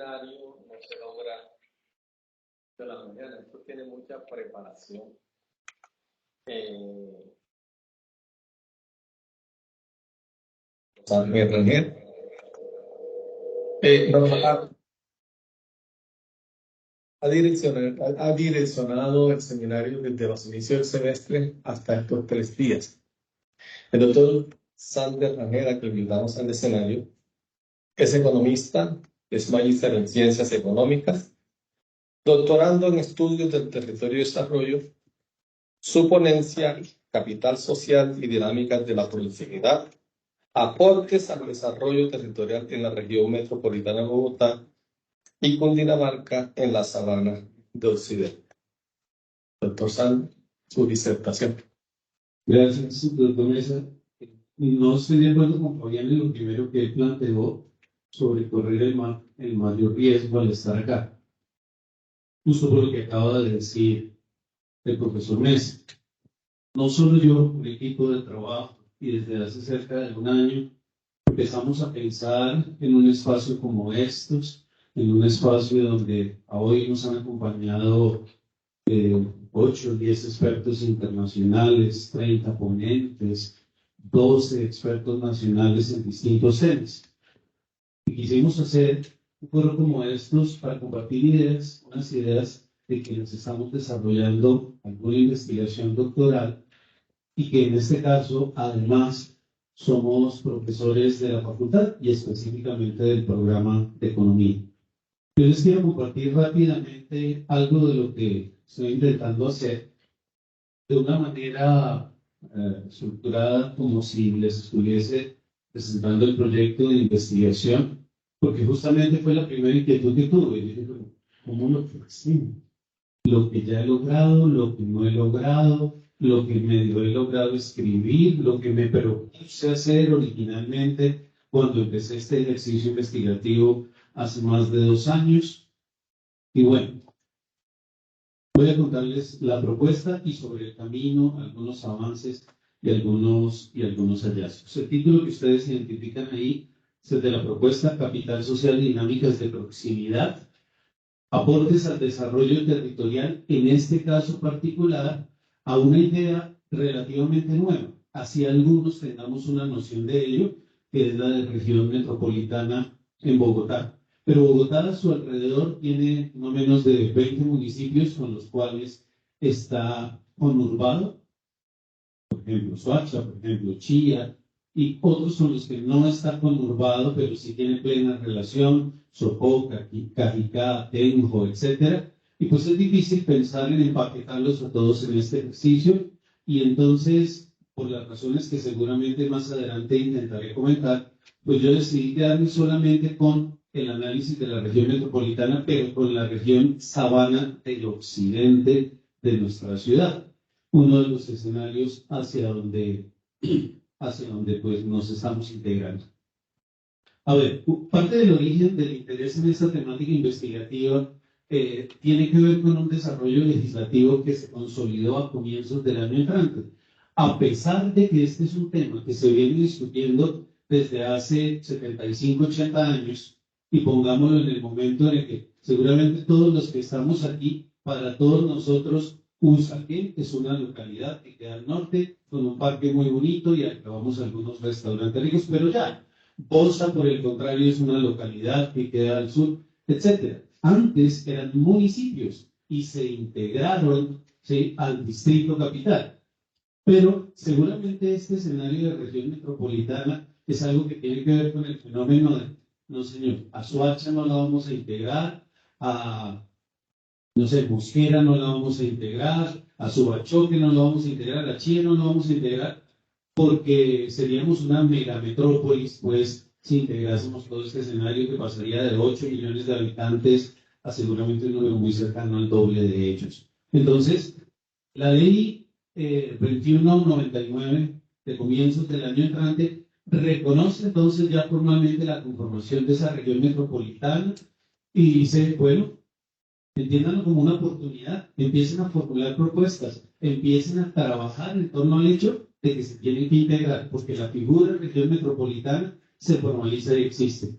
seminario no se logra de la mañana, esto tiene mucha preparación. Ha direccionado el seminario desde los inicios del semestre hasta estos 3 días. El doctor Sander Rangel, que invitamos al escenario, es economista, es magíster en ciencias económicas, doctorando en estudios del territorio y desarrollo. Su ponencia, Capital Social y Dinámicas de la Productividad, aportes al desarrollo territorial en la región metropolitana de Bogotá y Cundinamarca en la sabana de Occidente. Doctor Sander, su disertación. Gracias, doctor Mesa. No estoy de acuerdo con Fabián en lo primero que él planteó sobre correr el mayor riesgo al estar acá. Justo por lo que acaba de decir el profesor Mesa. No solo yo, un equipo de trabajo, y desde hace cerca de un año, empezamos a pensar en un espacio como estos, en un espacio donde hoy nos han acompañado 8 o 10 expertos internacionales, 30 ponentes, 12 expertos nacionales en distintos temas. Y quisimos hacer un foro como estos para compartir ideas, unas ideas de quienes estamos desarrollando alguna investigación doctoral y que en este caso, además, somos profesores de la facultad y específicamente del programa de economía. Yo les quiero compartir rápidamente algo de lo que estoy intentando hacer de una manera estructurada, como si les estuviese presentando el proyecto de investigación, porque justamente fue la primera inquietud que tuve. Y dije, ¿cómo lo próximo? Lo que ya he logrado, lo que no he logrado, lo que medio he logrado escribir, lo que me propuse hacer originalmente cuando empecé este ejercicio investigativo hace más de 2 años. Y bueno, voy a contarles la propuesta y sobre el camino algunos avances y algunos hallazgos. El título que ustedes identifican ahí es el de la propuesta Capital Social y Dinámicas de Proximidad, aportes al desarrollo territorial, en este caso particular, a una idea relativamente nueva. Así algunos tengamos una noción de ello, que es la de región metropolitana en Bogotá. Pero Bogotá a su alrededor tiene no menos de 20 municipios con los cuales está conurbado, por ejemplo Soacha, por ejemplo Chía, y otros con los que no está conurbado, pero sí tiene plena relación, Sopoca, Cajicá, Tenjo, etc. Y pues es difícil pensar en empaquetarlos a todos en este ejercicio, y entonces, por las razones que seguramente más adelante intentaré comentar, pues yo decidí quedarme solamente con el análisis de la región metropolitana, pero con la región sabana del occidente de nuestra ciudad, uno de los escenarios hacia donde pues nos estamos integrando. A ver, parte del origen del interés en esta temática investigativa tiene que ver con un desarrollo legislativo que se consolidó a comienzos del año entrante. A pesar de que este es un tema que se viene discutiendo desde hace 75, 80 años, y pongámoslo en el momento en el que seguramente todos los que estamos aquí, para todos nosotros, Usaquén es una localidad que queda al norte, con un parque muy bonito y acabamos algunos restaurantes ricos, pero ya, Bosa, por el contrario, es una localidad que queda al sur, etc. Antes eran municipios y se integraron, ¿sí?, al distrito capital. Pero seguramente este escenario de región metropolitana es algo que tiene que ver con el fenómeno de, no señor, a Soacha no la vamos a integrar, a, no sé, Mosquera no la vamos a integrar, a Subachoque no la vamos a integrar, a Chía no la vamos a integrar, porque seríamos una megametrópolis, pues, si integrásemos todo este escenario que pasaría de 8 millones de habitantes a seguramente un número muy cercano al doble de ellos. Entonces, la ley 2199 de comienzos del año entrante reconoce entonces ya formalmente la conformación de esa región metropolitana y dice, bueno, entiéndanlo como una oportunidad, empiecen a formular propuestas, empiecen a trabajar en torno al hecho de que se tienen que integrar, porque la figura de región metropolitana se formaliza y existe.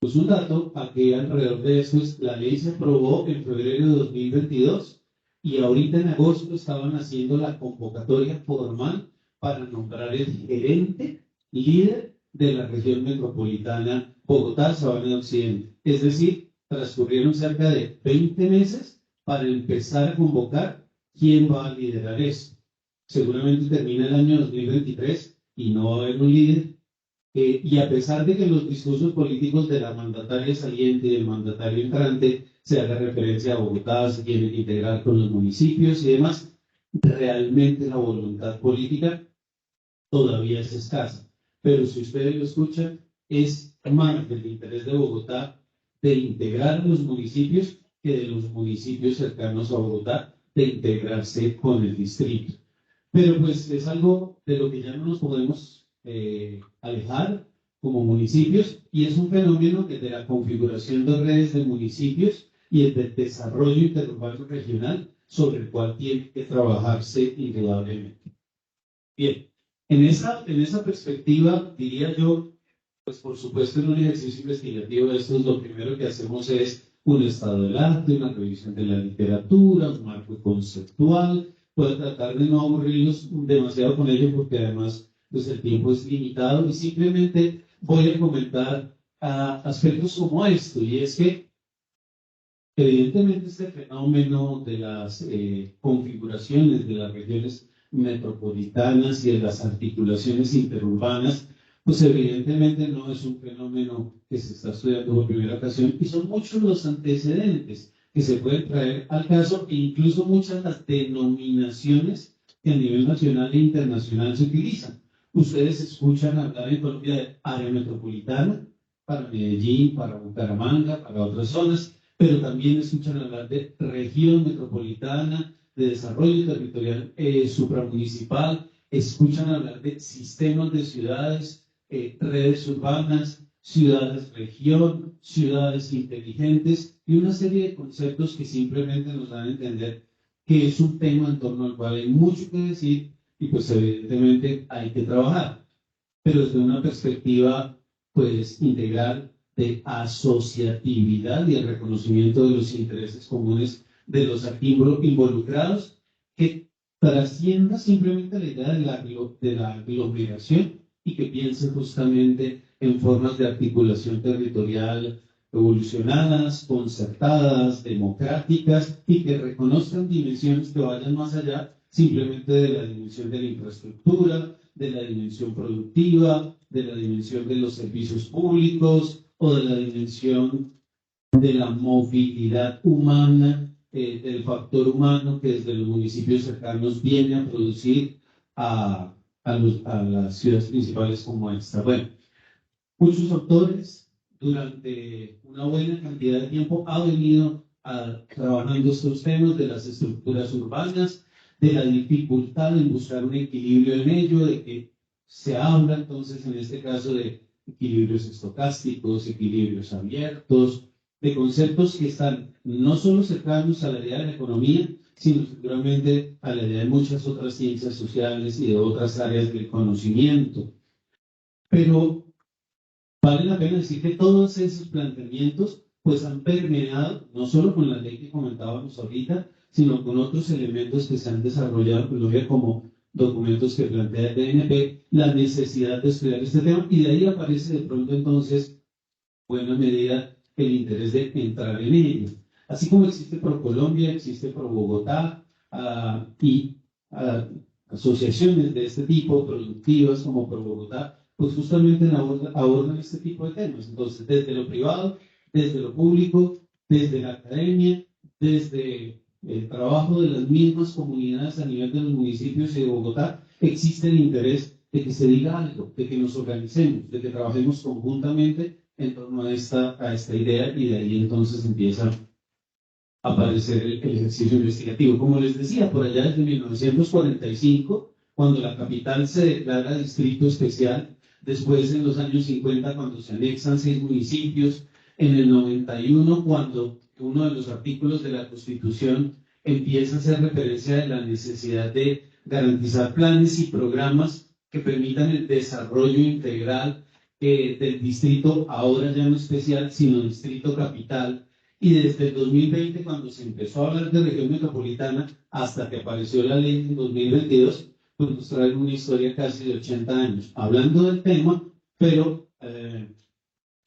Pues un dato aquí alrededor de eso es, la ley se aprobó en febrero de 2022 y ahorita en agosto estaban haciendo la convocatoria formal para nombrar el gerente líder de la región metropolitana Bogotá, Sabana de Occidente. Es decir, transcurrieron cerca de 20 meses para empezar a convocar quién va a liderar eso. Seguramente termina el año 2023 y no va a haber un líder. Y a pesar de que los discursos políticos de la mandataria saliente y del mandatario entrante se haga referencia a Bogotá, se quieren integrar con los municipios y demás, realmente la voluntad política todavía es escasa. Pero si ustedes lo escuchan, es más del interés de Bogotá de integrar a los municipios que de los municipios cercanos a Bogotá de integrarse con el distrito. Pero pues es algo de lo que ya no nos podemos alejar como municipios y es un fenómeno que de la configuración de redes de municipios y el del desarrollo interurbano regional sobre el cual tiene que trabajarse indudablemente. Bien, en esa perspectiva diría yo, pues por supuesto en un ejercicio investigativo esto es lo primero que hacemos es un estado del arte, una revisión de la literatura, un marco conceptual. Puedo tratar de no aburrirlos demasiado con ello porque además pues el tiempo es limitado y simplemente voy a comentar aspectos como esto y es que evidentemente este fenómeno de las configuraciones de las regiones metropolitanas y de las articulaciones interurbanas pues evidentemente no es un fenómeno que se está estudiando por primera ocasión y son muchos los antecedentes que se pueden traer al caso e incluso muchas las denominaciones que a nivel nacional e internacional se utilizan. Ustedes escuchan hablar en Colombia de área metropolitana para Medellín, para Bucaramanga, para otras zonas, pero también escuchan hablar de región metropolitana, de desarrollo territorial supramunicipal, escuchan hablar de sistemas de ciudades, redes urbanas, ciudades-región, ciudades inteligentes y una serie de conceptos que simplemente nos dan a entender que es un tema en torno al cual hay mucho que decir y pues evidentemente hay que trabajar, pero desde una perspectiva pues integral de asociatividad y el reconocimiento de los intereses comunes de los aquí involucrados que trascienda simplemente la idea de la aglomeración y que piense justamente en formas de articulación territorial evolucionadas, concertadas, democráticas y que reconozcan dimensiones que vayan más allá simplemente de la dimensión de la infraestructura, de la dimensión productiva, de la dimensión de los servicios públicos o de la dimensión de la movilidad humana, del factor humano que desde los municipios cercanos viene a producir a las ciudades principales como esta. Bueno, muchos autores durante una buena cantidad de tiempo han venido trabajando estos temas de las estructuras urbanas, de la dificultad en buscar un equilibrio en ello, de que se habla entonces en este caso de equilibrios estocásticos, equilibrios abiertos, de conceptos que están no solo cercanos a la idea de la economía, sino seguramente a la idea de muchas otras ciencias sociales y de otras áreas del conocimiento. Pero vale la pena decir que todos esos planteamientos pues han permeado, no solo con la ley que comentábamos ahorita, sino con otros elementos que se han desarrollado en Colombia como documentos que plantea el DNP, la necesidad de estudiar este tema, y de ahí aparece de pronto entonces, buena medida, el interés de entrar en ello. Así como existe ProColombia, existe ProBogotá y asociaciones de este tipo, productivas como ProBogotá, pues justamente abordan este tipo de temas. Entonces, desde lo privado, desde lo público, desde la academia, desde el trabajo de las mismas comunidades a nivel de los municipios y de Bogotá, existe el interés de que se diga algo, de que nos organicemos, de que trabajemos conjuntamente en torno a esta idea y de ahí entonces empieza a aparecer el ejercicio investigativo. Como les decía, por allá desde 1945, cuando la capital se declara distrito especial, después en los años 50 cuando se anexan 6 municipios, en el 91 cuando uno de los artículos de la Constitución empieza a hacer referencia de la necesidad de garantizar planes y programas que permitan el desarrollo integral del distrito, ahora ya no especial, sino distrito capital. Y desde el 2020, cuando se empezó a hablar de región metropolitana, hasta que apareció la ley en 2022, pues nos trae una historia casi de 80 años, hablando del tema, pero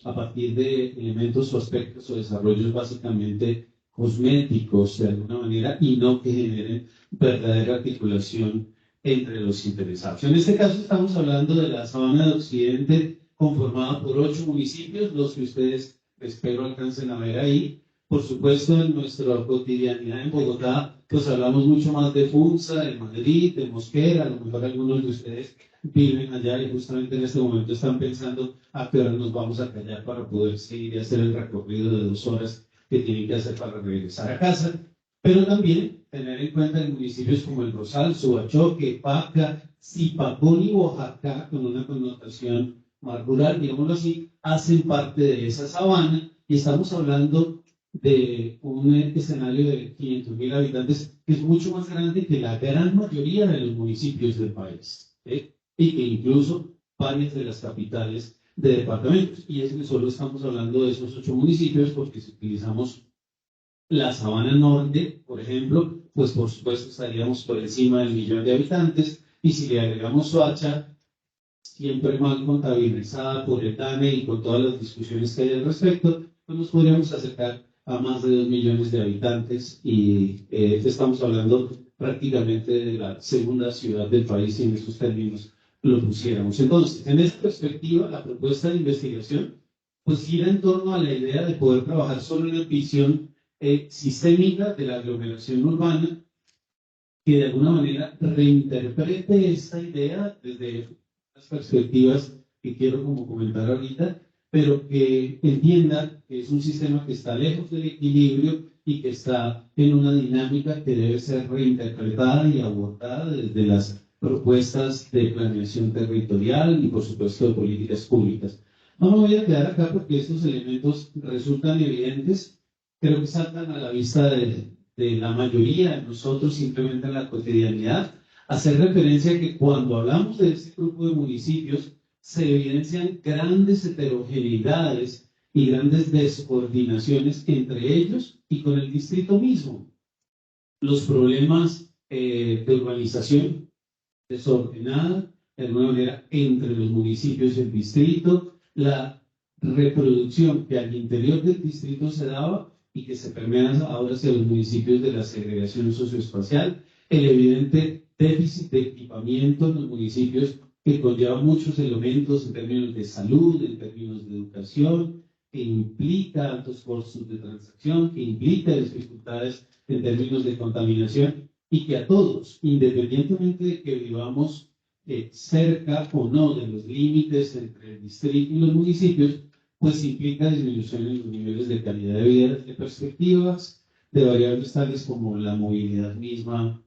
a partir de elementos o aspectos o desarrollos básicamente cosméticos de alguna manera y no que generen verdadera articulación entre los interesados. En este caso estamos hablando de la Sabana de Occidente conformada por 8 municipios, los que ustedes espero alcancen a ver ahí. Por supuesto, en nuestra cotidianidad en Bogotá, pues hablamos mucho más de Funza, de Madrid, de Mosquera, a lo mejor algunos de ustedes viven allá y justamente en este momento están pensando a qué hora nos vamos a callar para poder seguir y hacer el recorrido de 2 horas que tienen que hacer para regresar a casa. Pero también tener en cuenta que municipios como El Rosal, Subachoque, Paca, Zipacón y Oaxaca, con una connotación más rural, digámoslo así, hacen parte de esa sabana y estamos hablando de un escenario de 500.000 habitantes que es mucho más grande que la gran mayoría de los municipios del país, ¿sí? Y que incluso varias de las capitales de departamentos. Y es que solo estamos hablando de esos 8 municipios porque si utilizamos la Sabana Norte, por ejemplo, pues por supuesto estaríamos por encima del 1.000.000 de habitantes, y si le agregamos Soacha, siempre mal contabilizada por el DANE y con todas las discusiones que hay al respecto, pues nos podríamos acercar a más de 2 millones de habitantes y estamos hablando prácticamente de la segunda ciudad del país si en esos términos lo pusiéramos. Entonces, en esta perspectiva, la propuesta de investigación pues gira en torno a la idea de poder trabajar sobre una visión sistémica de la aglomeración urbana que de alguna manera reinterprete esta idea desde las perspectivas que quiero como comentar ahorita, pero que entienda que es un sistema que está lejos del equilibrio y que está en una dinámica que debe ser reinterpretada y abordada desde las propuestas de planeación territorial y por supuesto de políticas públicas. No me voy a quedar acá porque estos elementos resultan evidentes, creo que saltan a la vista de la mayoría de nosotros simplemente en la cotidianidad. Hacer referencia a que cuando hablamos de este grupo de municipios se evidencian grandes heterogeneidades y grandes descoordinaciones entre ellos y con el distrito mismo. Los problemas de urbanización desordenada, de alguna manera, entre los municipios y el distrito, la reproducción que al interior del distrito se daba y que se permea ahora hacia los municipios de la segregación socioespacial, el evidente déficit de equipamiento en los municipios que conlleva muchos elementos en términos de salud, en términos de educación, que implica altos costos de transacción, que implica dificultades en términos de contaminación y que a todos, independientemente de que vivamos cerca o no de los límites entre el distrito y los municipios, pues implica disminución en los niveles de calidad de vida, de perspectivas, de variables tales como la movilidad misma,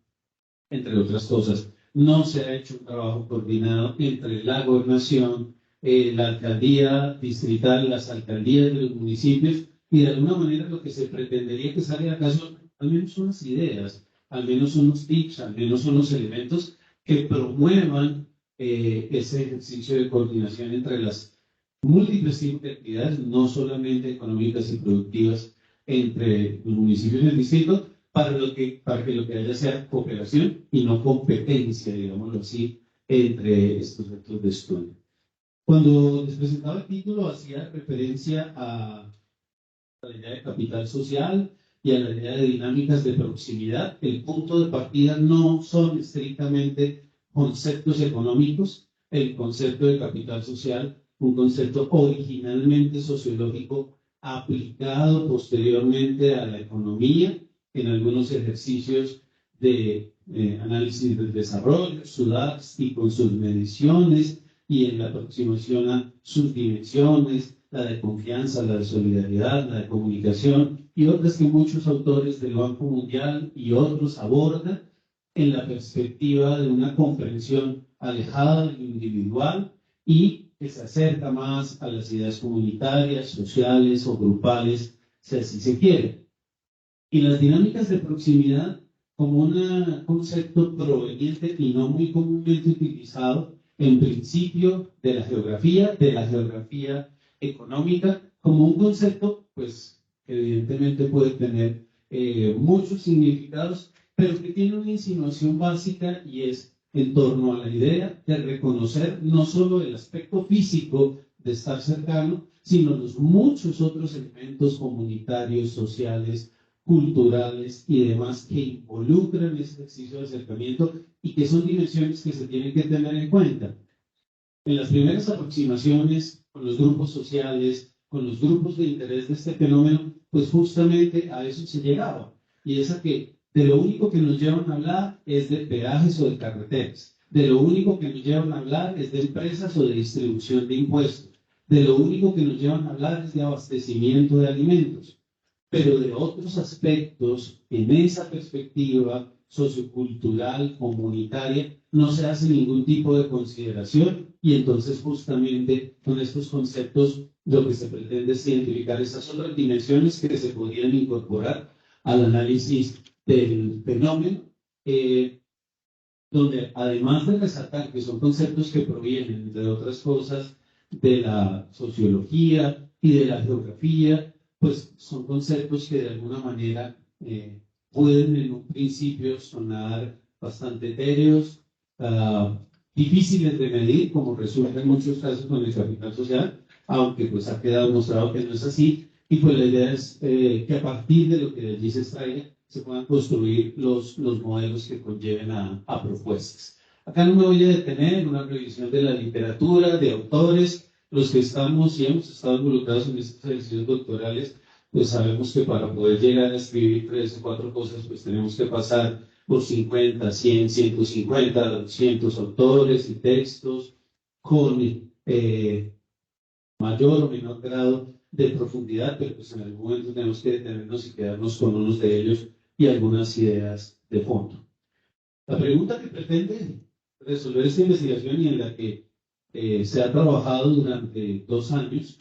entre otras cosas. No se ha hecho un trabajo coordinado entre la gobernación, la alcaldía distrital, las alcaldías de los municipios, y de alguna manera lo que se pretendería que salga acaso, al menos unas ideas, al menos unos tips, al menos unos elementos que promuevan ese ejercicio de coordinación entre las múltiples tipos de actividades, no solamente económicas y productivas, entre los municipios del distrito, para que lo que haya sea cooperación y no competencia, digámoslo así, entre estos centros de estudio. Cuando les presentaba el título, hacía referencia a la idea de capital social y a la idea de dinámicas de proximidad. El punto de partida no son estrictamente conceptos económicos. El concepto de capital social, un concepto originalmente sociológico aplicado posteriormente a la economía en algunos ejercicios de análisis del desarrollo, SUDACS y con sus mediciones y en la aproximación a sus dimensiones, la de confianza, la de solidaridad, la de comunicación y otras que muchos autores del Banco Mundial y otros abordan en la perspectiva de una comprensión alejada de lo individual y que se acerca más a las ideas comunitarias, sociales o grupales, si así se quiere. Y las dinámicas de proximidad como un concepto proveniente y no muy comúnmente utilizado en principio de la geografía económica, como un concepto, pues evidentemente puede tener muchos significados, pero que tiene una insinuación básica y es en torno a la idea de reconocer no solo el aspecto físico de estar cercano, sino los muchos otros elementos comunitarios, sociales, culturales y demás que involucran ese ejercicio de acercamiento y que son dimensiones que se tienen que tener en cuenta. En las primeras aproximaciones con los grupos sociales, con los grupos de interés de este fenómeno, pues justamente a eso se llegaba. Y es a que de lo único que nos llevan a hablar es de peajes o de carreteras. De lo único que nos llevan a hablar es de empresas o de distribución de impuestos. De lo único que nos llevan a hablar es de abastecimiento de alimentos. Pero de otros aspectos, en esa perspectiva sociocultural, comunitaria, no se hace ningún tipo de consideración y entonces justamente con estos conceptos lo que se pretende es identificar esas otras dimensiones que se podrían incorporar al análisis del fenómeno, donde además de resaltar que son conceptos que provienen, entre otras cosas, de la sociología y de la geografía, pues son conceptos que de alguna manera pueden en un principio sonar bastante etéreos, difíciles de medir, como resulta en muchos casos con el capital social, aunque pues ha quedado mostrado que no es así, y pues la idea es que a partir de lo que de allí se extraiga, se puedan construir los modelos que conlleven a propuestas. Acá no me voy a detener en una revisión de la literatura, de autores, los que estamos y hemos estado involucrados en estos ejercicios doctorales, pues sabemos que para poder llegar a escribir 3 o 4 cosas, pues tenemos que pasar por 50, 100, 150, 200 autores y textos con mayor o menor grado de profundidad, pero pues en algún momento tenemos que detenernos y quedarnos con unos de ellos y algunas ideas de fondo. La pregunta que pretende resolver esta investigación y en la que se ha trabajado durante 2 años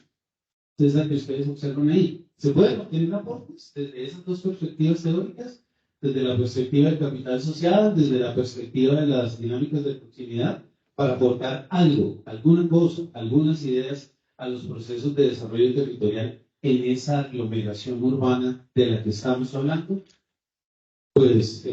es la que ustedes observan ahí. ¿Se pueden obtener aportes desde esas 2 perspectivas teóricas? Desde la perspectiva del capital social, desde la perspectiva de las dinámicas de proximidad, para aportar algo, alguna cosa, algunas ideas a los procesos de desarrollo territorial en esa aglomeración urbana de la que estamos hablando. Pues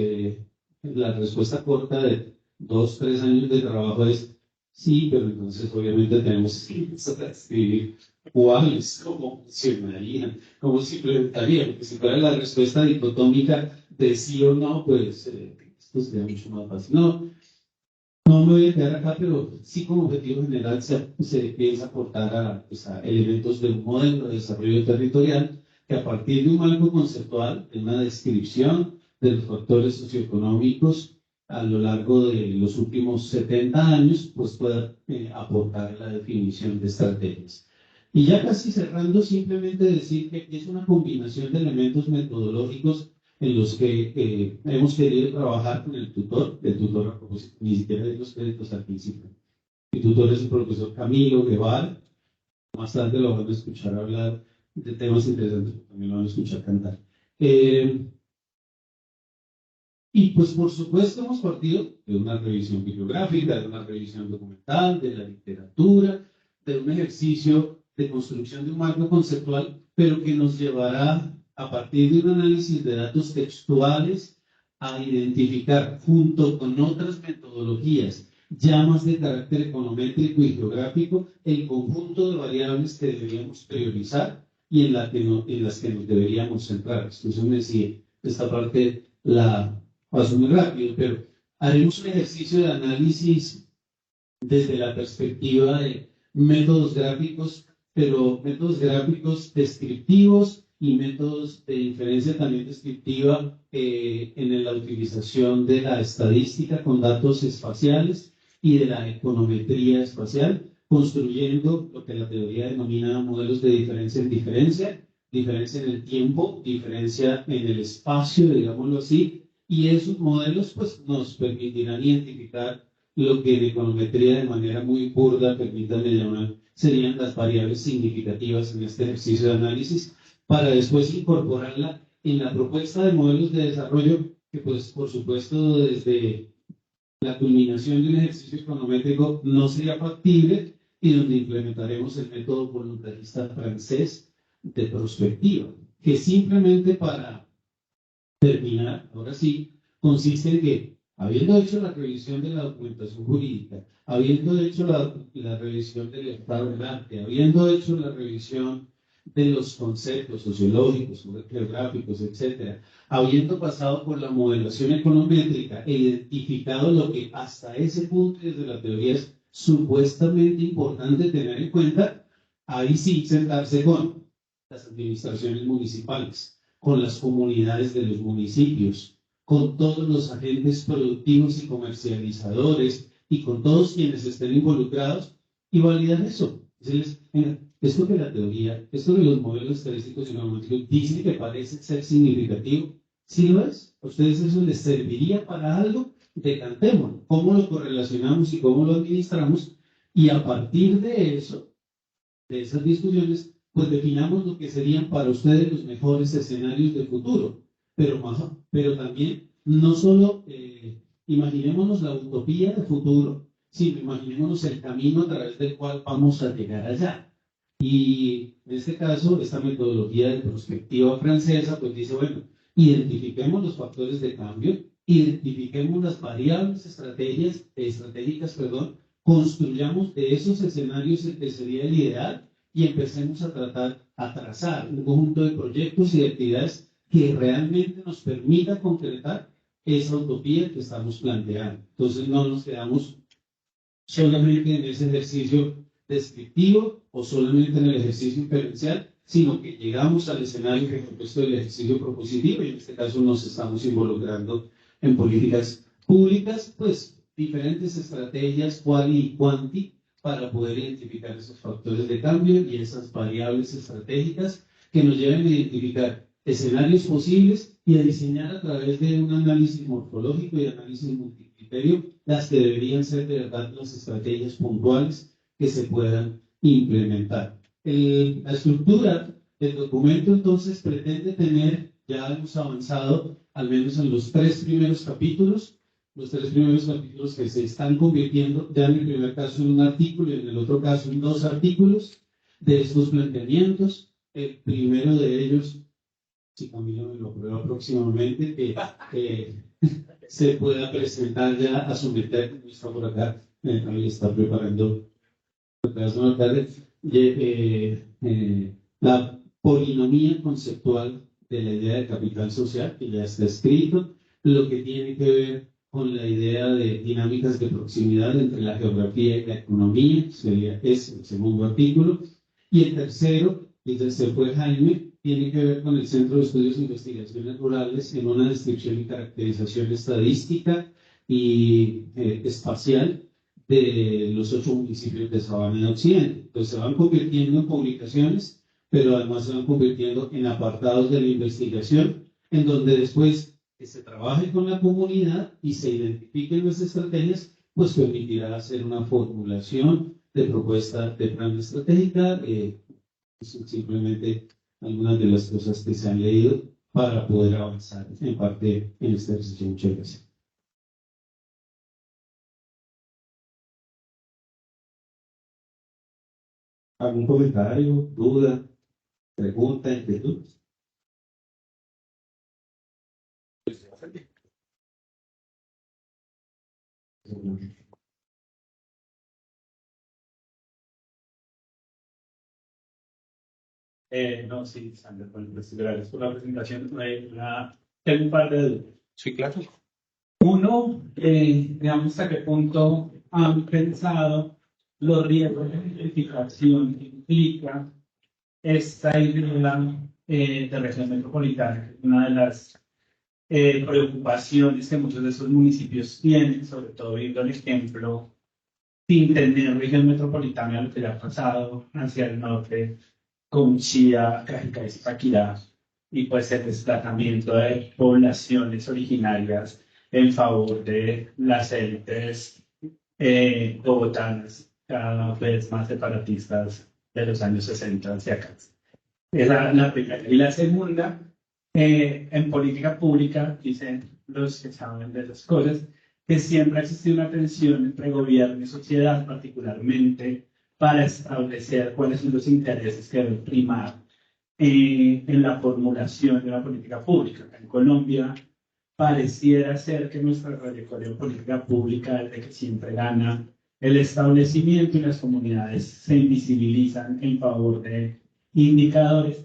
la respuesta corta de 2, 3 años de trabajo es sí, pero entonces obviamente tenemos que empezar a escribir cuáles, cómo funcionarían, cómo se implementarían, porque si fuera la respuesta dicotómica de sí o no, pues esto sería mucho más fácil. No me voy a quedar acá, pero sí como objetivo general se piensa aportar a elementos de un modelo de desarrollo territorial que a partir de un marco conceptual, de una descripción de los factores socioeconómicos a lo largo de los últimos 70 años, pues pueda aportar la definición de estrategias. Y ya casi cerrando, simplemente decir que aquí es una combinación de elementos metodológicos en los que hemos querido trabajar con el tutor a propósito, ni siquiera de los créditos al principio. Mi tutor es el profesor Camilo Guevara, más tarde lo van a escuchar hablar de temas interesantes, pero también lo van a escuchar cantar. Y pues por supuesto hemos partido de una revisión bibliográfica, de una revisión documental, de la literatura, de un ejercicio de construcción de un marco conceptual, pero que nos llevará a partir de un análisis de datos textuales a identificar junto con otras metodologías ya más de carácter econométrico y geográfico el conjunto de variables que deberíamos priorizar y en las que nos deberíamos centrar. Entonces me decía, esta parte la paso muy rápido, pero haremos un ejercicio de análisis desde la perspectiva de métodos gráficos, pero métodos gráficos descriptivos y métodos de inferencia también descriptiva en la utilización de la estadística con datos espaciales y de la econometría espacial, construyendo lo que la teoría denomina modelos de diferencia en diferencia, diferencia en el tiempo, diferencia en el espacio, digámoslo así, y esos modelos pues, nos permitirán identificar lo que en econometría de manera muy burda, permítanme llamar, serían las variables significativas en este ejercicio de análisis, para después incorporarla en la propuesta de modelos de desarrollo que pues por supuesto desde la culminación de un ejercicio econométrico no sería factible y donde implementaremos el método voluntarista francés de prospectiva, que simplemente para terminar, ahora sí, consiste en que, habiendo hecho la revisión de la documentación jurídica, habiendo hecho la revisión del estado del arte, habiendo hecho la revisión de los conceptos sociológicos, geográficos, etcétera, habiendo pasado por la modelación econométrica e identificado lo que hasta ese punto desde la teoría es supuestamente importante tener en cuenta, ahí sí sentarse con las administraciones municipales, con las comunidades de los municipios, con todos los agentes productivos y comercializadores y con todos quienes estén involucrados y validar eso. Decirles, mira, esto que la teoría, esto que los modelos estadísticos y económicos dicen que parece ser significativo, ¿sí lo es? ¿A ustedes eso les serviría para algo? Decantémoslo. ¿Cómo lo correlacionamos y cómo lo administramos? Y a partir de eso, de esas discusiones, pues definamos lo que serían para ustedes los mejores escenarios de futuro. Pero también, no solo imaginémonos la utopía de futuro, sino imaginémonos el camino a través del cual vamos a llegar allá. Y en este caso, esta metodología de prospectiva francesa, pues dice, bueno, identifiquemos los factores de cambio, identifiquemos las variables estratégicas, construyamos de esos escenarios el que sería el ideal y empecemos a trazar un conjunto de proyectos y de actividades que realmente nos permita concretar esa utopía que estamos planteando. Entonces no nos quedamos solamente en ese ejercicio descriptivo o solamente en el ejercicio inferencial, sino que llegamos al escenario que propuesto del ejercicio propositivo y en este caso nos estamos involucrando en políticas públicas, pues diferentes estrategias quali y quanti para poder identificar esos factores de cambio y esas variables estratégicas que nos lleven a identificar escenarios posibles y a diseñar a través de un análisis morfológico y análisis multicriterio las que deberían ser de verdad las estrategias puntuales que se puedan implementar. La estructura del documento entonces pretende tener, ya hemos avanzado al menos en los tres primeros capítulos que se están convirtiendo ya en el primer caso en un artículo y en el otro caso en dos artículos de estos planteamientos. El primero de ellos, si Camilo me lo prueba próximamente, que se pueda presentar ya a someter, está por acá, ahí está preparando la polinomía conceptual de la idea de capital social, que ya está escrito, lo que tiene que ver con la idea de dinámicas de proximidad entre la geografía y la economía, sería ese el segundo artículo, y el tercero, el tercero fue Jaime, tiene que ver con el Centro de Estudios e Investigaciones Rurales en una descripción y caracterización estadística y espacial de los 8 municipios de Sabana de Occidente. Entonces se van convirtiendo en publicaciones, pero además se van convirtiendo en apartados de la investigación, en donde después que se trabaje con la comunidad y se identifiquen las estrategias, pues permitirá hacer una formulación de propuesta de plan estratégica, simplemente algunas de las cosas que se han leído para poder avanzar en parte en este ejercicio. Muchas gracias. ¿Algún comentario, duda, pregunta, inquietud? No, sí, Sandra, pues, gracias por la presentación. Tengo un par de dudas. Sí, claro. Uno, digamos, ¿hasta qué punto han pensado los riesgos de identificación que implica esta idea de región metropolitana? Una de las preocupaciones que muchos de esos municipios tienen, sobre todo viendo el ejemplo, sin tener región metropolitana, lo que ya ha pasado hacia el norte, con Chía, Cajicá y Zipaquirá, y pues el desplazamiento de poblaciones originarias en favor de las élites bogotanas, cada vez más separatistas de los años 60 hacia acá. Esa es la primera. Y la segunda, en política pública, dicen los que saben de las cosas, que siempre ha existido una tensión entre gobierno y sociedad, particularmente para establecer cuáles son los intereses que deben primar en la formulación de la política pública. Acá en Colombia pareciera ser que nuestra trayectoria en política pública, desde que siempre gana el establecimiento y las comunidades se invisibilizan en favor de indicadores.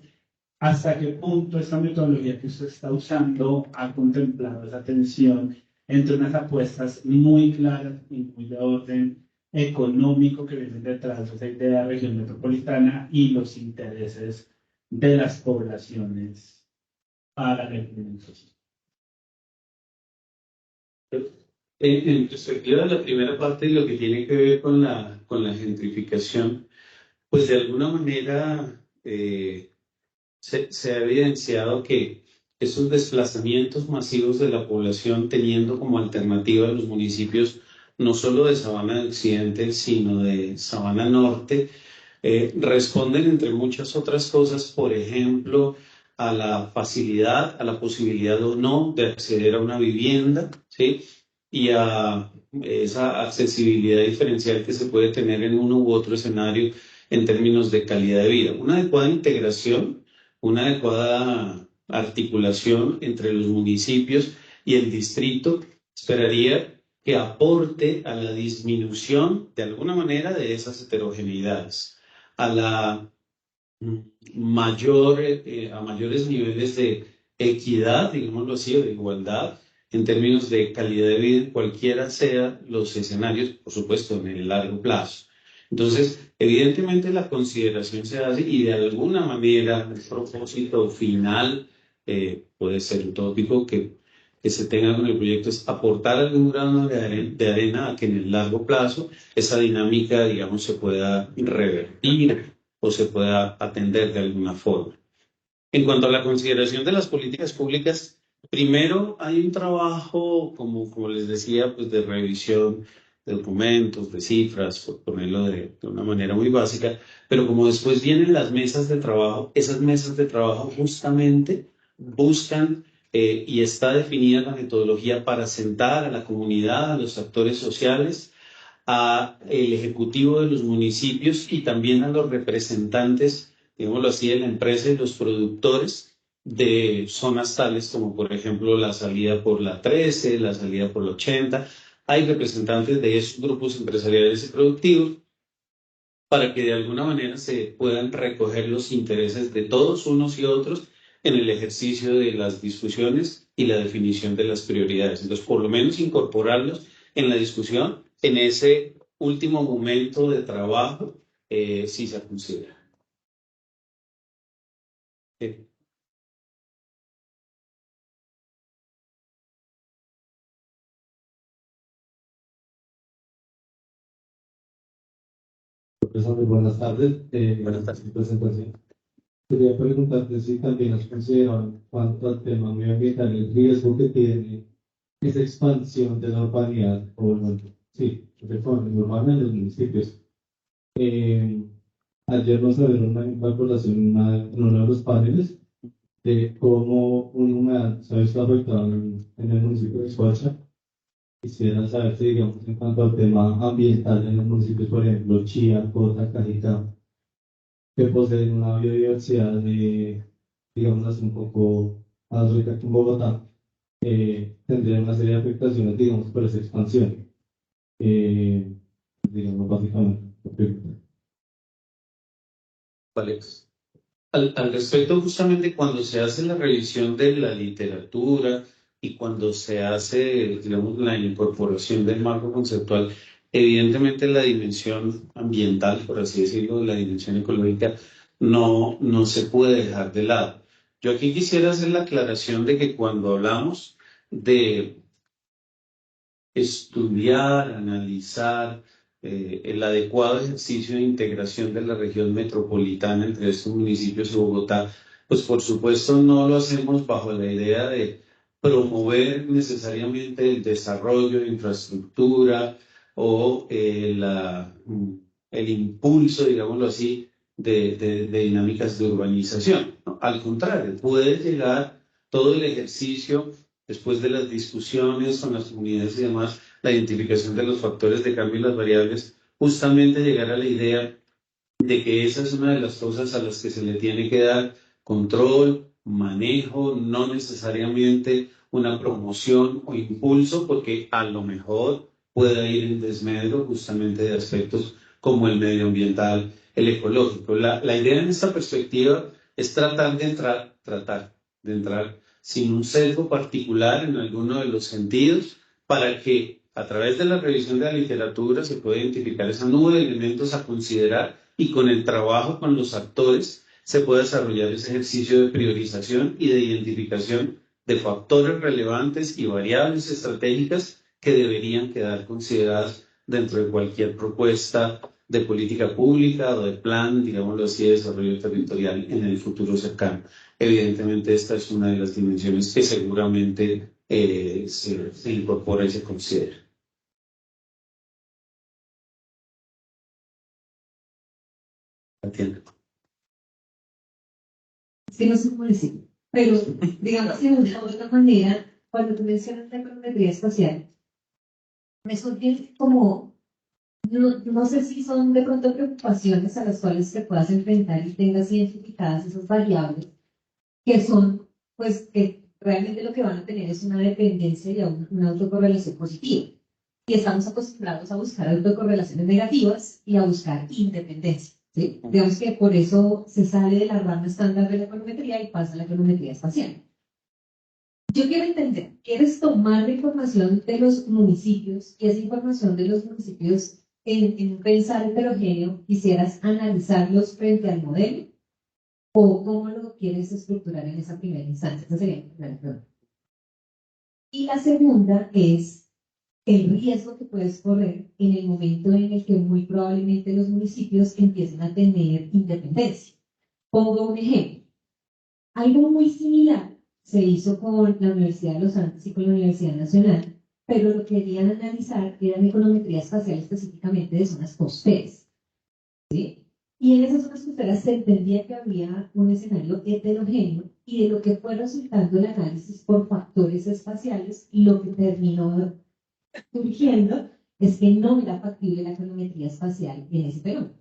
¿Hasta qué punto esta metodología que usted está usando ha contemplado esa tensión entre unas apuestas muy claras y muy de orden económico que vienen detrás de esa idea de región metropolitana y los intereses de las poblaciones para la implementación? En perspectiva de la primera parte y lo que tiene que ver con la gentrificación, pues de alguna manera se ha evidenciado que esos desplazamientos masivos de la población teniendo como alternativa a los municipios no solo de Sabana de Occidente, sino de Sabana Norte, responden entre muchas otras cosas, por ejemplo, a la facilidad, a la posibilidad o no de acceder a una vivienda, ¿sí? Y a esa accesibilidad diferencial que se puede tener en uno u otro escenario en términos de calidad de vida. Una adecuada integración, una adecuada articulación entre los municipios y el distrito, esperaría que aporte a la disminución, de alguna manera, de esas heterogeneidades, a la a mayores niveles de equidad, digámoslo así, o de igualdad, en términos de calidad de vida, cualquiera sean los escenarios, por supuesto, en el largo plazo. Entonces, evidentemente la consideración se hace y de alguna manera el propósito final puede ser utópico que se tenga con el proyecto es aportar algún grano de arena a que en el largo plazo esa dinámica, digamos, se pueda revertir o se pueda atender de alguna forma. En cuanto a la consideración de las políticas públicas, primero hay un trabajo, como les decía, pues de revisión de documentos, de cifras, por ponerlo de una manera muy básica, pero como después vienen las mesas de trabajo, esas mesas de trabajo justamente buscan y está definida la metodología para sentar a la comunidad, a los actores sociales, a el ejecutivo de los municipios y también a los representantes, digámoslo así, de la empresa y los productores de zonas tales como, por ejemplo, la salida por la 13, la salida por la 80. Hay representantes de esos grupos empresariales y productivos para que de alguna manera se puedan recoger los intereses de todos unos y otros en el ejercicio de las discusiones y la definición de las prioridades. Entonces, por lo menos incorporarlos en la discusión en ese último momento de trabajo, si se considera. Profesor, buenas tardes. Buenas tardes. Presentación. Quería preguntarte si también has considerado en cuanto al tema medioambiental el riesgo que tiene esa expansión de la urbanidad, o no, sí, reforma urbana en los municipios. Ayer nos abrieron una calculación en uno de los paneles de cómo una humedad se ha visto afectada en el municipio de Soacha. Quisiera saber si, digamos, en cuanto al tema ambiental en los municipios, por ejemplo, Chía, Cota, Cajicá, que poseen una biodiversidad, digamos así, un poco más rica que en Bogotá, tendrían una serie de afectaciones, digamos, por esa expansión. Digamos, básicamente. Vale. Al respecto, justamente cuando se hace la revisión de la literatura y cuando se hace, digamos, la incorporación del marco conceptual, evidentemente la dimensión ambiental, por así decirlo, la dimensión ecológica, no se puede dejar de lado. Yo aquí quisiera hacer la aclaración de que cuando hablamos de estudiar, analizar el adecuado ejercicio de integración de la región metropolitana entre estos municipios y Bogotá, pues por supuesto no lo hacemos bajo la idea de promover necesariamente el desarrollo de infraestructura o el impulso, digámoslo así, de dinámicas de urbanización, ¿no? Al contrario, puede llegar todo el ejercicio después de las discusiones con las comunidades y demás, la identificación de los factores de cambio y las variables, justamente llegar a la idea de que esa es una de las cosas a las que se le tiene que dar control, manejo, no necesariamente una promoción o impulso, porque a lo mejor pueda ir en desmedro justamente de aspectos como el medioambiental, el ecológico. La idea en esta perspectiva es tratar de entrar sin un sesgo particular en alguno de los sentidos, para que a través de la revisión de la literatura se pueda identificar esa nube de elementos a considerar y con el trabajo con los actores se puede desarrollar ese ejercicio de priorización y de identificación de factores relevantes y variables estratégicas que deberían quedar consideradas dentro de cualquier propuesta de política pública o de plan, digámoslo así, de desarrollo territorial en el futuro cercano. Evidentemente, esta es una de las dimensiones que seguramente se incorpora y se considera. Entiendo. Es que no sé cómo decirlo, pero digamos de una u otra manera, cuando tú mencionas la econometría espacial, me surgen como, no sé si son de pronto preocupaciones a las cuales te puedas enfrentar y tengas identificadas esas variables, que son, pues, que realmente lo que van a tener es una dependencia y una autocorrelación positiva. Y estamos acostumbrados a buscar autocorrelaciones negativas y a buscar independencia. ¿Sí? Digamos que por eso se sale de la rama estándar de la econometría y pasa a la econometría espacial. Yo quiero entender, ¿quieres tomar la información de los municipios y esa información de los municipios en un pensar heterogéneo, quisieras analizarlos frente al modelo? ¿O cómo lo quieres estructurar en esa primera instancia? Esa sería la primera pregunta. Y la segunda es el riesgo que puedes correr en el momento en el que muy probablemente los municipios empiecen a tener independencia. Pongo un ejemplo. Algo muy similar se hizo con la Universidad de los Andes y con la Universidad Nacional, pero lo que querían analizar era la econometría espacial específicamente de zonas costeras. ¿Sí? Y en esas zonas costeras se entendía que había un escenario heterogéneo y de lo que fue resultando el análisis por factores espaciales, lo que terminó surgiendo es que no era factible la econometría espacial en ese fenómeno.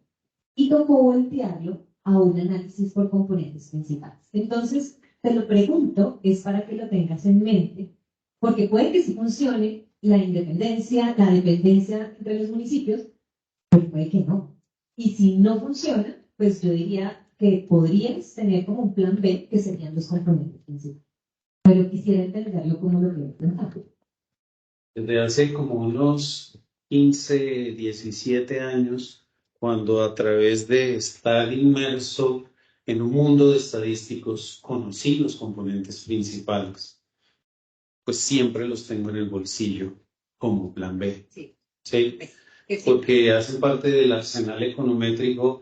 Y tocó voltearlo a un análisis por componentes principales. Entonces, te lo pregunto, es para que lo tengas en mente, porque puede que sí funcione la independencia, la dependencia entre los municipios, pero puede que no. Y si no funciona, pues yo diría que podrías tener como un plan B, que serían los componentes principales. Pero quisiera entenderlo como lo que pensaba. Desde hace como unos 15, 17 años, cuando a través de estar inmerso en un mundo de estadísticos conocí los componentes principales, pues siempre los tengo en el bolsillo como plan B. Sí. ¿Sí? Porque hacen parte del arsenal econométrico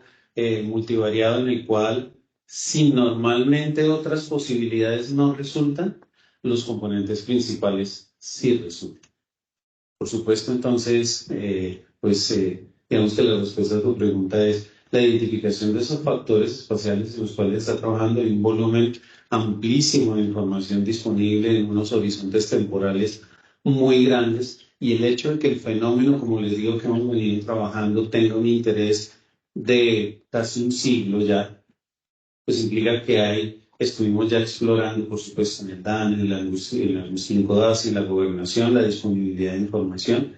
multivariado en el cual, si normalmente otras posibilidades no resultan, los componentes principales sí resultan. Por supuesto, entonces, digamos que la respuesta a tu pregunta es la identificación de esos factores espaciales en los cuales está trabajando en un volumen amplísimo de información disponible en unos horizontes temporales muy grandes, y el hecho de que el fenómeno, como les digo, que hemos venido trabajando, tenga un interés de casi un siglo ya, pues implica que estuvimos ya explorando, por supuesto, en el DAN, en la luz 5DAS, en la gobernación, la disponibilidad de información,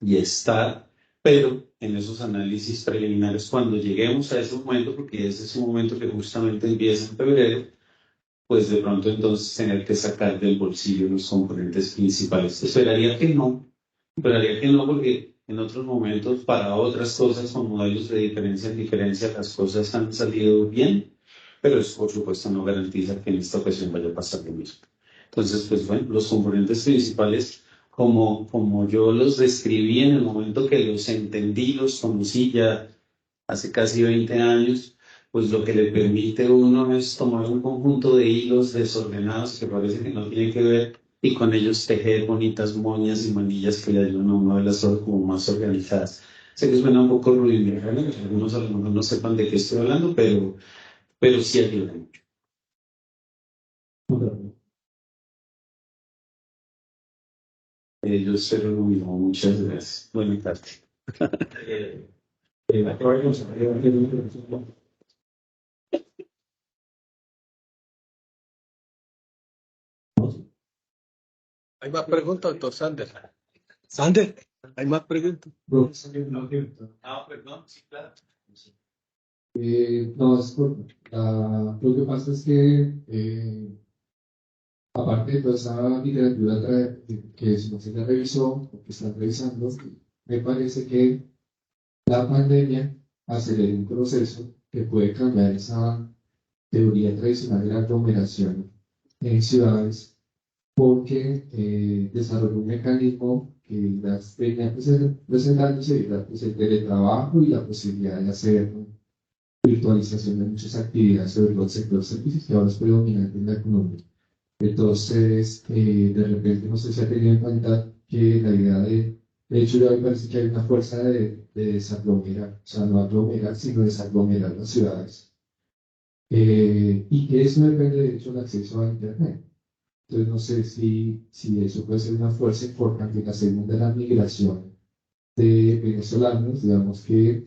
y estar, pero en esos análisis preliminares, cuando lleguemos a ese momento, porque es ese momento que justamente empieza en febrero, pues de pronto entonces tener que sacar del bolsillo los componentes principales. Esperaría que no, porque en otros momentos, para otras cosas con modelos de diferencia en diferencia, las cosas han salido bien, pero eso por supuesto no garantiza que en esta ocasión vaya a pasar lo mismo. Entonces, pues bueno, los componentes principales, como yo los describí en el momento que los entendí, los conocí ya hace casi 20 años, pues lo que le permite a uno es tomar un conjunto de hilos desordenados que parece que no tienen que ver, y con ellos tejer bonitas moñas y manillas que le ayudan a uno a ver las cosas como más organizadas. Sé que suena un poco rudimentario, que algunos a lo mejor no sepan de qué estoy hablando, pero sí ayuda mucho. Yo espero lo mismo. Muchas gracias. Buenas tardes. ¿Hay más preguntas, doctor Sander? Sander, ¿hay más preguntas? Perdón, sí, claro. No, es lo que pasa es que, aparte de toda esa literatura que se la revisó, o que están revisando, me parece que la pandemia acelera un proceso que puede cambiar esa teoría tradicional de la aglomeración en ciudades, porque desarrolló un mecanismo que las venía presentándose, pues, el teletrabajo y la posibilidad de hacer virtualización de muchas actividades, sobre todo el sector servicios, que ahora es predominante en la economía. Entonces, de repente, no sé si ha tenido en cuenta que la idea de hecho, ya me parece que hay una fuerza de desaglomerar, o sea, no aglomerar, sino desaglomerar las ciudades. Y que eso depende, de hecho, del acceso a Internet. Entonces, no sé si eso puede ser una fuerza importante en la segunda de la migración de venezolanos, digamos que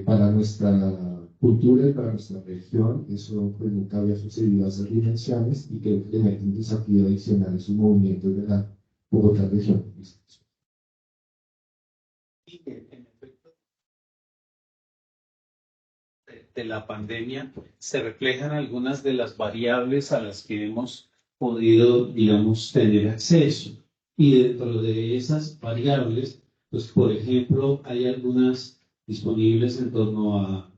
para nuestra cultura y para nuestra región, eso pues nunca había sucedido a esas dimensiones y creo que le mete un desafío adicional a sus movimientos de la Bogotá región. En efecto, de la pandemia se reflejan algunas de las variables a las que hemos podido, digamos, tener acceso. Y dentro de esas variables, pues, por ejemplo, hay algunas disponibles en torno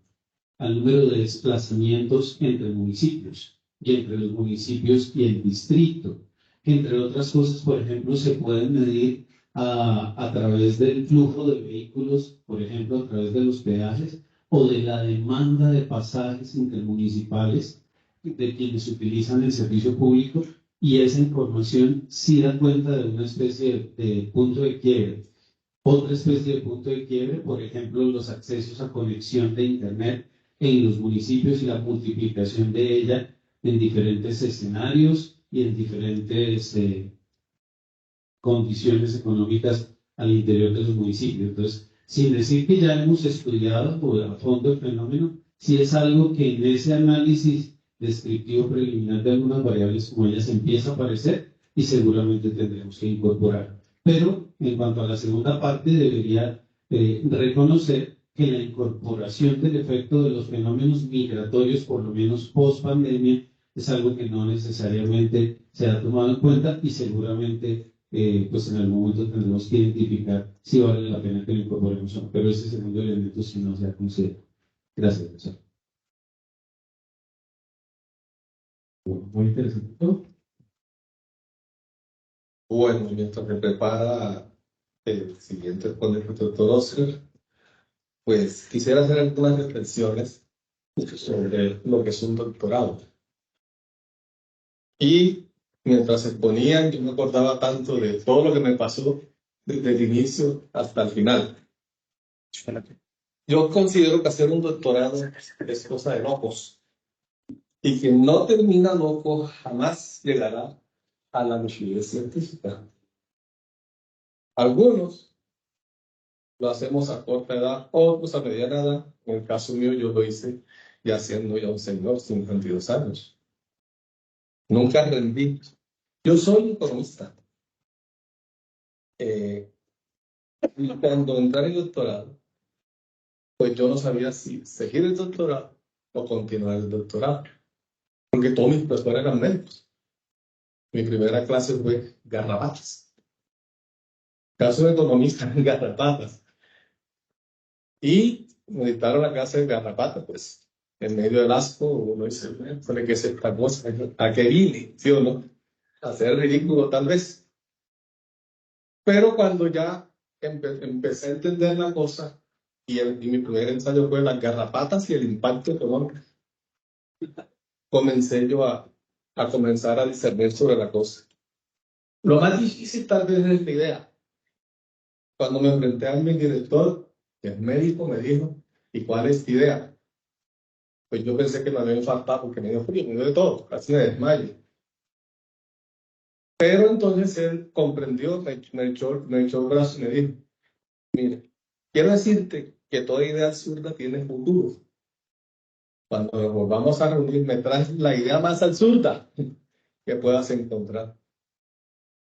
al número de desplazamientos entre municipios y entre los municipios y el distrito. Entre otras cosas, por ejemplo, se pueden medir a través del flujo de vehículos, por ejemplo, a través de los peajes o de la demanda de pasajes intermunicipales de quienes utilizan el servicio público, y esa información sí da cuenta de una especie de punto de quiebre. Otra especie de punto de quiebre, por ejemplo, los accesos a conexión de Internet en los municipios y la multiplicación de ella en diferentes escenarios y en diferentes condiciones económicas al interior de los municipios. Entonces, sin decir que ya hemos estudiado a fondo el fenómeno, sí es algo que en ese análisis descriptivo preliminar de algunas variables como ellas empieza a aparecer y seguramente tendremos que incorporar. Pero en cuanto a la segunda parte, debería reconocer que la incorporación del efecto de los fenómenos migratorios, por lo menos post pandemia, es algo que no necesariamente se ha tomado en cuenta y seguramente pues en algún momento tendremos que identificar si vale la pena que lo incorporemos o no. Pero ese segundo elemento sí no se ha considerado. Gracias, profesor. Muy interesante. Bueno, mientras me prepara el siguiente ponente, doctor Oscar, pues quisiera hacer algunas reflexiones sobre lo que es un doctorado. Y mientras exponían, yo me acordaba tanto de todo lo que me pasó desde el inicio hasta el final. Yo considero que hacer un doctorado es cosa de locos. Y quien no termina loco jamás llegará a la lucidez científica. Algunos lo hacemos a corta edad, otros a mediana edad. En el caso mío, yo lo hice ya siendo ya un señor, 52 años. Nunca rendí. Yo soy economista. Y cuando entré en el doctorado, pues yo no sabía si seguir el doctorado o continuar el doctorado. Porque todos mis profesores eran médicos. Mi primera clase fue garrapatas. Caso de economista, garrapatas. Y me dictaron la clase de garrapatas, pues, en medio del asco, uno dice, ¿qué es esta cosa? ¿A qué vine? ¿Sí o no? A hacer ridículo, tal vez. Pero cuando ya empecé a entender la cosa, y mi primer ensayo fue las garrapatas y el impacto económico, comencé yo a comenzar a discernir sobre la cosa. Lo más difícil tal vez es la idea. Cuando me enfrenté a mi director, que es médico, me dijo, ¿y cuál es tu idea? Pues yo pensé que me había infartado porque me dio frío, me dio de todo, casi me desmayo. Pero entonces él comprendió, me echó el brazo y me dijo, mire, quiero decirte que toda idea absurda tiene futuro. Cuando nos volvamos a reunir, me traes la idea más absurda que puedas encontrar.